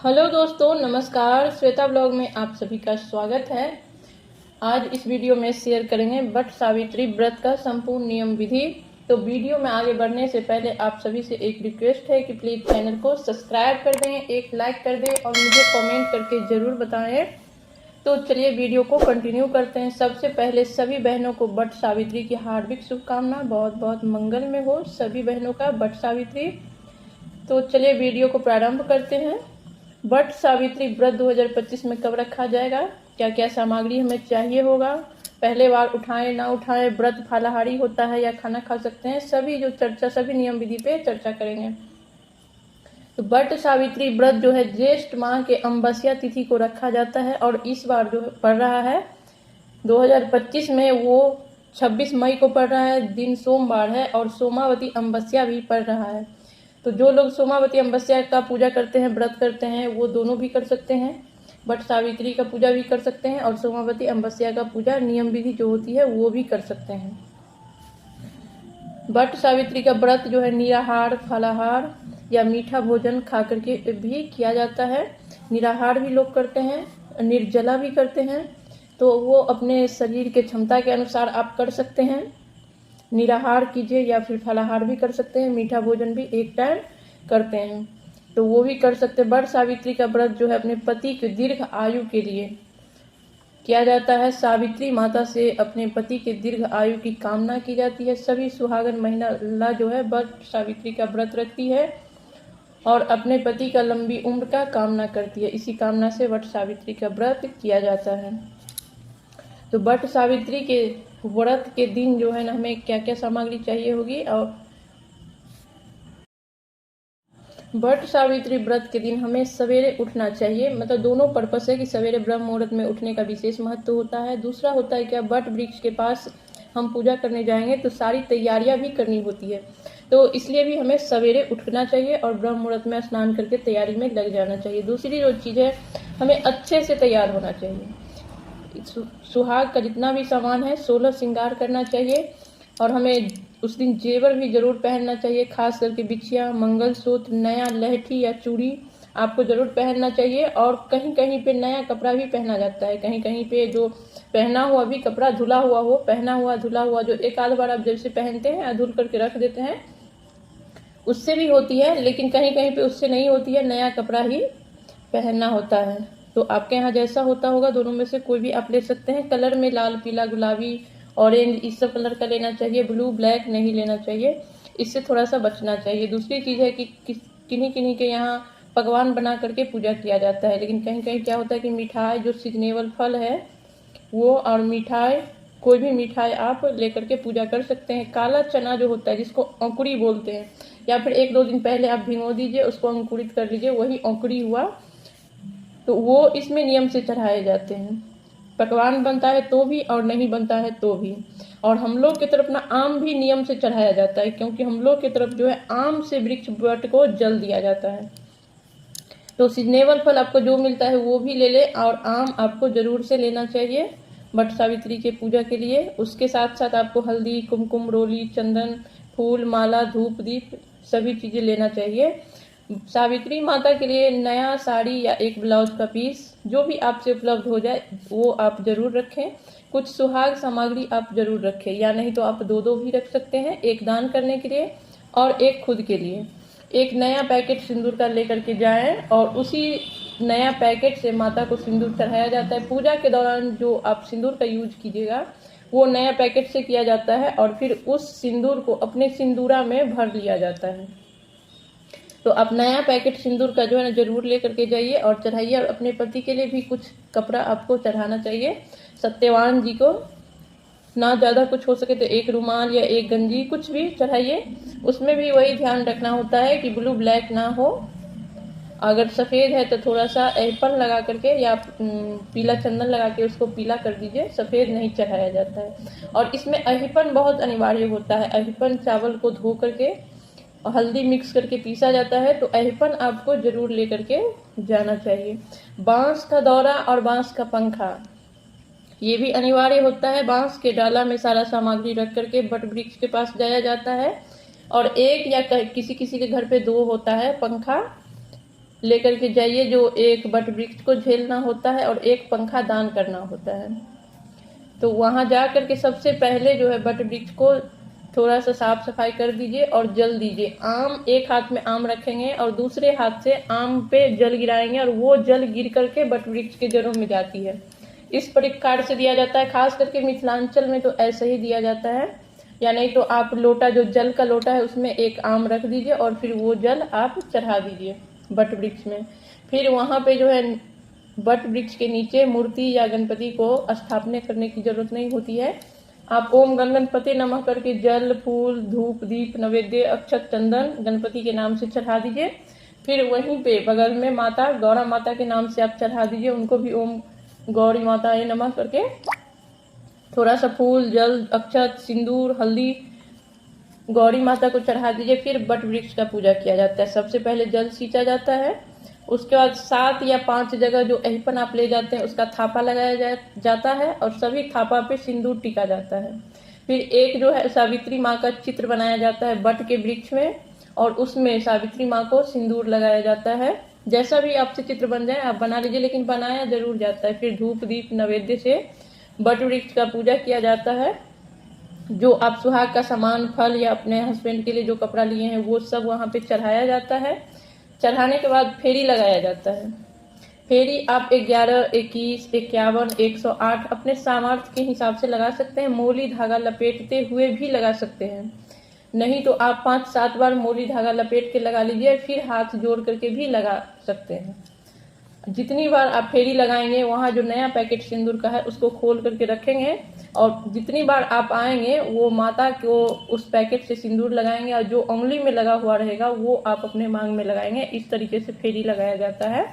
Hello दोस्तों, नमस्कार। Shweta blog में आप सभी का स्वागत है। आज इस वीडियो में शेयर करेंगे वट सावित्री व्रत का संपूर्ण नियम विधि। तो वीडियो में आगे बढ़ने से पहले आप सभी से एक रिक्वेस्ट है कि प्लीज़ चैनल को सब्सक्राइब कर दें, एक लाइक कर दें और मुझे कमेंट करके ज़रूर बताएं। तो चलिए वीडियो को कंटिन्यू करते हैं। सबसे पहले सभी बहनों को वट सावित्री की हार्दिक शुभकामना। बहुत बहुत मंगल में हो सभी बहनों का वट सावित्री। तो चलिए वीडियो को प्रारंभ करते हैं। वट सावित्री व्रत 2025 में कब रखा जाएगा, क्या क्या सामग्री हमें चाहिए होगा, पहले बार उठाएं ना उठाएं, व्रत फलाहारी होता है या खाना खा सकते हैं, सभी नियम विधि पे चर्चा करेंगे। तो वट सावित्री व्रत जो है ज्येष्ठ माह के अमावस्या तिथि को रखा जाता है और इस बार जो पड़ रहा है 2025 में वो 26 मई को पड़ रहा है। दिन सोमवार है और सोमावती अमावस्या भी पड़ रहा है। तो जो लोग सोमावती अमावस्या का पूजा करते हैं, व्रत करते हैं, वो दोनों भी कर सकते हैं। वट सावित्री का पूजा भी कर सकते हैं और सोमावती अमावस्या का पूजा नियम विधि जो होती है वो भी कर सकते हैं। वट सावित्री का व्रत जो है निराहार, फलाहार या मीठा भोजन खा करके भी किया जाता है। निराहार भी लोग करते हैं, निर्जला भी करते हैं। तो वो अपने शरीर के क्षमता के अनुसार आप कर सकते हैं। निराहार कीजिए या फिर फलाहार भी कर सकते हैं। मीठा भोजन भी एक टाइम करते हैं तो वो भी कर सकते हैं। वट सावित्री का व्रत जो है अपने पति के दीर्घ आयु के लिए किया जाता है। सावित्री माता से अपने पति के दीर्घ आयु की कामना की जाती है। सभी सुहागन महिला जो है वट सावित्री का व्रत रखती है और अपने पति का लंबी उम्र का कामना करती है। इसी कामना से वट सावित्री का व्रत किया जाता है। तो वट सावित्री के व्रत के दिन जो है ना हमें क्या क्या सामग्री चाहिए होगी। और वट सावित्री व्रत के दिन हमें सवेरे उठना चाहिए। मतलब दोनों पर्पस है कि सवेरे ब्रह्म मुहूर्त में उठने का विशेष महत्व होता है। दूसरा होता है क्या, वट वृक्ष के पास हम पूजा करने जाएंगे तो सारी तैयारियां भी करनी होती है। तो इसलिए भी हमें सवेरे उठना चाहिए और ब्रह्म मुहूर्त में स्नान करके तैयारी में लग जाना चाहिए। दूसरी जो चीज़ है, हमें अच्छे से तैयार होना चाहिए। सुहाग का जितना भी सामान है 16 श्रृंगार करना चाहिए और हमें उस दिन जेवर भी जरूर पहनना चाहिए। खास करके बिछिया, मंगलसूत्र, नया लहठी या चूड़ी आपको जरूर पहनना चाहिए। और कहीं कहीं पे नया कपड़ा भी पहना जाता है। कहीं कहीं पे जो पहना हुआ भी कपड़ा धुला हुआ हो, पहना हुआ धुला हुआ जो एक आध बार आप जैसे पहनते हैं धुल करके रख देते हैं, उससे भी होती है। लेकिन कहीं कहीं पे उससे नहीं होती है, नया कपड़ा ही पहनना होता है। तो आपके यहाँ जैसा होता होगा दोनों में से कोई भी आप ले सकते हैं। कलर में लाल, पीला, गुलाबी, ऑरेंज इस सब कलर का लेना चाहिए। ब्लू, ब्लैक नहीं लेना चाहिए, इससे थोड़ा सा बचना चाहिए। दूसरी चीज़ है कि किन्हीं किन्हीं के यहाँ पकवान बना करके पूजा किया जाता है। लेकिन कहीं कहीं क्या होता है कि मिठाई जो सीजनेबल फल है वो और मिठाई, कोई भी मिठाई आप लेकर के पूजा कर सकते हैं। काला चना जो होता है जिसको अंकुरी बोलते हैं, या फिर 1-2 दिन पहले आप भिगो दीजिए, उसको अंकुरित कर लीजिए, वही अंकुरी हुआ तो वो इसमें नियम से चढ़ाए जाते हैं। पकवान बनता है तो भी और नहीं बनता है तो भी। और हम लोग की तरफ ना आम भी नियम से चढ़ाया जाता है, क्योंकि हम लोग की तरफ जो है आम से वृक्ष वट को जल दिया जाता है। तो सीजनेबल फल आपको जो मिलता है वो भी ले ले और आम आपको जरूर से लेना चाहिए वट सावित्री के पूजा के लिए। उसके साथ साथ आपको हल्दी, कुमकुम, रोली, चंदन, फूल, माला, धूप, दीप सभी चीज़ें लेना चाहिए। सावित्री माता के लिए नया साड़ी या एक ब्लाउज का पीस जो भी आपसे उपलब्ध हो जाए वो आप जरूर रखें। कुछ सुहाग सामग्री आप जरूर रखें, या नहीं तो आप दो भी रख सकते हैं, एक दान करने के लिए और एक खुद के लिए। एक नया पैकेट सिंदूर का लेकर के जाएं और उसी नया पैकेट से माता को सिंदूर चढ़ाया जाता है। पूजा के दौरान जो आप सिंदूर का यूज कीजिएगा वो नया पैकेट से किया जाता है और फिर उस सिंदूर को अपने सिंदूरा में भर लिया जाता है। तो आप नया पैकेट सिंदूर का जो है ना जरूर ले करके जाइए और चढ़ाइए। और अपने पति के लिए भी कुछ कपड़ा आपको चढ़ाना चाहिए। सत्यवान जी को ना ज़्यादा कुछ हो सके तो एक रुमाल या एक गंजी कुछ भी चढ़ाइए। उसमें भी वही ध्यान रखना होता है कि ब्लू ब्लैक ना हो। अगर सफ़ेद है तो थोड़ा सा एप्पल लगा करके या पीला चंदन लगा के उसको पीला कर दीजिए। सफ़ेद नहीं चढ़ाया जाता है। और इसमें अहिपन बहुत अनिवार्य होता है। अहिपन चावल को धो करके और हल्दी मिक्स करके पीसा जाता है, तो अहिपन आपको जरूर लेकर के जाना चाहिए। बांस का दौरा और बांस का पंखा ये भी अनिवार्य होता है। बांस के डाला में सारा सामग्री रख करके वट वृक्ष के पास जाया जाता है। और एक या किसी किसी के घर पे 2 होता है पंखा, लेकर के जाइए, जो एक बट वृक्ष को झेलना होता है और एक पंखा दान करना होता है। तो वहां जा करके सबसे पहले जो है बट वृक्ष को थोड़ा सा साफ सफाई कर दीजिए और जल दीजिए। आम, एक हाथ में आम रखेंगे और दूसरे हाथ से आम पे जल गिराएंगे और वो जल गिर करके बट वृक्ष के जड़ों में जाती है। इस प्रकार से दिया जाता है, खास करके मिथिलांचल में तो ऐसे ही दिया जाता है। या नहीं तो आप लोटा, जो जल का लोटा है, उसमें एक आम रख दीजिए और फिर वो जल आप चढ़ा दीजिए बट वृक्ष में। फिर वहां पे जो है बट वृक्ष के नीचे मूर्ति या गणपति को स्थापना करने की जरूरत नहीं होती है। आप ओम गण गणपति नमः करके जल, फूल, धूप, दीप, नैवेद्य, अक्षत, चंदन गणपति के नाम से चढ़ा दीजिए। फिर वहीं पे बगल में माता गौरा माता के नाम से आप चढ़ा दीजिए, उनको भी ओम गौरी माताए नमः करके थोड़ा सा फूल, जल, अक्षत, सिंदूर, हल्दी गौरी माता को चढ़ा दीजिए। फिर बट वृक्ष का पूजा किया जाता है। सबसे पहले जल सींचा जाता है, उसके बाद 7 या 5 जगह जो अहिपन आप ले जाते हैं उसका थापा लगाया जाता है और सभी थापा पे सिंदूर टिका जाता है। फिर एक जो है सावित्री माँ का चित्र बनाया जाता है बट के वृक्ष में और उसमें सावित्री माँ को सिंदूर लगाया जाता है। जैसा भी आपसे चित्र बन जाए आप बना लीजिए, लेकिन बनाया जरूर जाता है। फिर धूप, दीप, नैवेद्य से बट वृक्ष का पूजा किया जाता है। जो आप सुहाग का सामान, फल या अपने हस्बैंड के लिए जो कपड़ा लिए हैं वो सब वहां पे चढ़ाया जाता है। चढ़ाने के बाद फेरी लगाया जाता है। फेरी आप 11, 21, 51, 108 अपने सामर्थ्य के हिसाब से लगा सकते हैं। मोली धागा लपेटते हुए भी लगा सकते हैं, नहीं तो आप 5-7 बार मोली धागा लपेट के लगा लीजिए, फिर हाथ जोड़ करके भी लगा सकते हैं। जितनी बार आप फेरी लगाएंगे वहां जो नया पैकेट सिंदूर का है उसको खोल करके रखेंगे और जितनी बार आप आएंगे वो माता को उस पैकेट से सिंदूर लगाएंगे और जो उंगली में लगा हुआ रहेगा वो आप अपने मांग में लगाएंगे। इस तरीके से फेरी लगाया जाता है।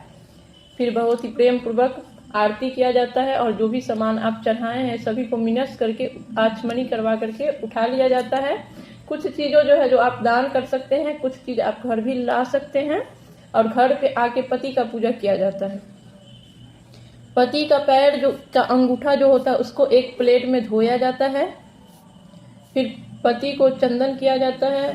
फिर बहुत ही प्रेम पूर्वक आरती किया जाता है और जो भी सामान आप चढ़ाए हैं सभी को मिनस करके आचमनी करवा करके उठा लिया जाता है। कुछ चीजों जो है जो आप दान कर सकते हैं, कुछ चीज आप घर भी ला सकते हैं और घर पे आके पति का पूजा किया जाता है। पति का पैर जो का अंगूठा जो होता है उसको एक प्लेट में धोया जाता है। फिर पति को चंदन किया जाता है,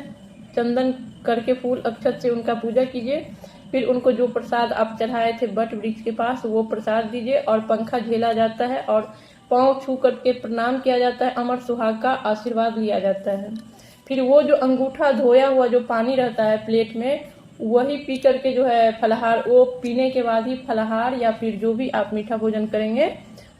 चंदन करके फूल अक्षत से उनका पूजा कीजिए। फिर उनको जो प्रसाद आप चढ़ाए थे बट वृक्ष के पास वो प्रसाद दीजिए और पंखा झेला जाता है और पांव छू करके प्रणाम किया जाता है। अमर सुहाग का आशीर्वाद लिया जाता है। फिर वो जो अंगूठा धोया हुआ जो पानी रहता है प्लेट में वही पी करके जो है फलाहार, वो पीने के बाद ही फलाहार या फिर जो भी आप मीठा भोजन करेंगे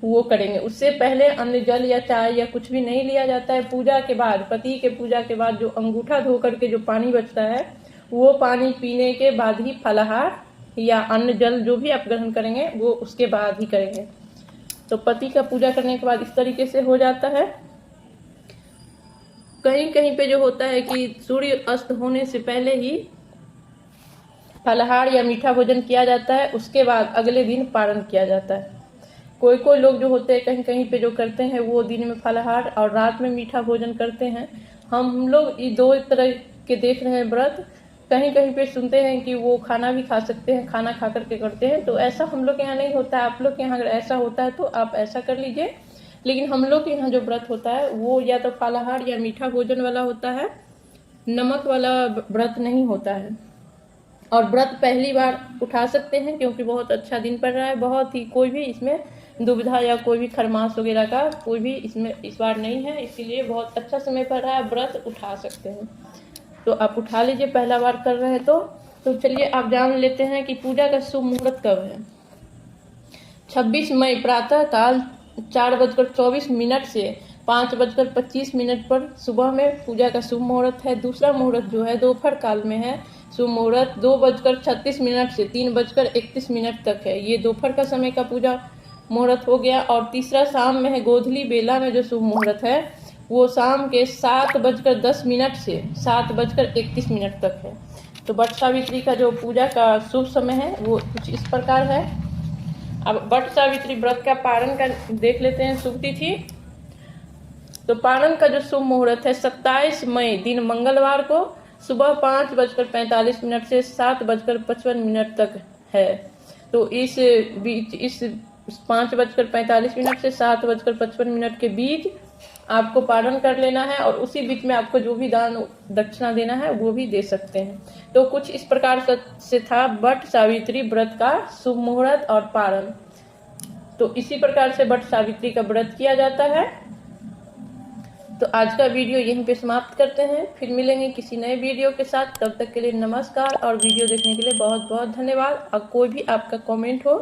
वो करेंगे। उससे पहले अन्न, जल या चाय या कुछ भी नहीं लिया जाता है। पूजा के बाद, पति के पूजा के बाद जो अंगूठा धो करके जो पानी बचता है वो पानी पीने के बाद ही फलाहार या अन्न, जल जो भी आप ग्रहण करेंगे वो उसके बाद ही करेंगे। तो पति का पूजा करने के बाद इस तरीके से हो जाता है। कहीं कहीं पे जो होता है कि सूर्य अस्त होने से पहले ही फलाहार या मीठा भोजन किया जाता है, उसके बाद अगले दिन पारण किया जाता है। कोई कोई लोग जो होते हैं कहीं कहीं पे जो करते हैं वो दिन में फलाहार और रात में मीठा भोजन करते हैं। हम लोग ये 2 तरह के देख रहे हैं व्रत। कहीं कहीं पे सुनते हैं कि वो खाना भी खा सकते हैं, खाना खा करके करते हैं, तो ऐसा हम लोग के यहाँ नहीं होता है। आप लोग के यहाँ अगर ऐसा होता है तो आप ऐसा कर लीजिए, लेकिन हम लोग के यहाँ जो व्रत होता है वो या तो फलाहार या मीठा भोजन वाला होता है, नमक वाला व्रत नहीं होता है। और व्रत पहली बार उठा सकते हैं क्योंकि बहुत अच्छा दिन पड़ रहा है। बहुत ही कोई भी इसमें दुविधा या कोई भी खरमास वगैरह का कोई भी इसमें इस बार नहीं है, इसीलिए बहुत अच्छा समय पड़ रहा है, व्रत उठा सकते हैं। तो आप उठा लीजिए पहला बार कर रहे हैं तो चलिए आप जान लेते हैं कि पूजा का शुभ मुहूर्त कब है। 26 मई प्रातः काल 4:24 से 5:25 पर सुबह में पूजा का शुभ मुहूर्त है। दूसरा मुहूर्त जो है दोपहर काल में है। शुभ मुहूर्त 2:36 से 3:31 तक है। ये दोपहर का समय का पूजा मुहूर्त हो गया। और तीसरा शाम में है, गोधली बेला में जो शुभ मुहूर्त है वो शाम के 7:10 से 7:31 तक है। तो वट सावित्री का जो पूजा का शुभ समय है वो कुछ इस प्रकार है। अब वट सावित्री व्रत का पारण का देख लेते हैं शुभ तिथि। तो पारण का जो शुभ मुहूर्त है 27 मई दिन मंगलवार को सुबह 5:45 से 7:55 तक है। तो इस 5:45 से 7:55 के बीच आपको पारण कर लेना है और उसी बीच में आपको जो भी दान दक्षिणा देना है वो भी दे सकते हैं। तो कुछ इस प्रकार से था वट सावित्री व्रत का शुभ मुहूर्त और पारण। तो इसी प्रकार से वट सावित्री का व्रत किया जाता है। तो आज का वीडियो यहीं पे समाप्त करते हैं, फिर मिलेंगे किसी नए वीडियो के साथ। तब तक के लिए नमस्कार और वीडियो देखने के लिए बहुत बहुत धन्यवाद। और कोई भी आपका कमेंट हो,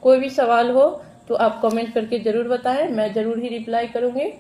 कोई भी सवाल हो तो आप कमेंट करके ज़रूर बताएं, मैं ज़रूर ही रिप्लाई करूँगी।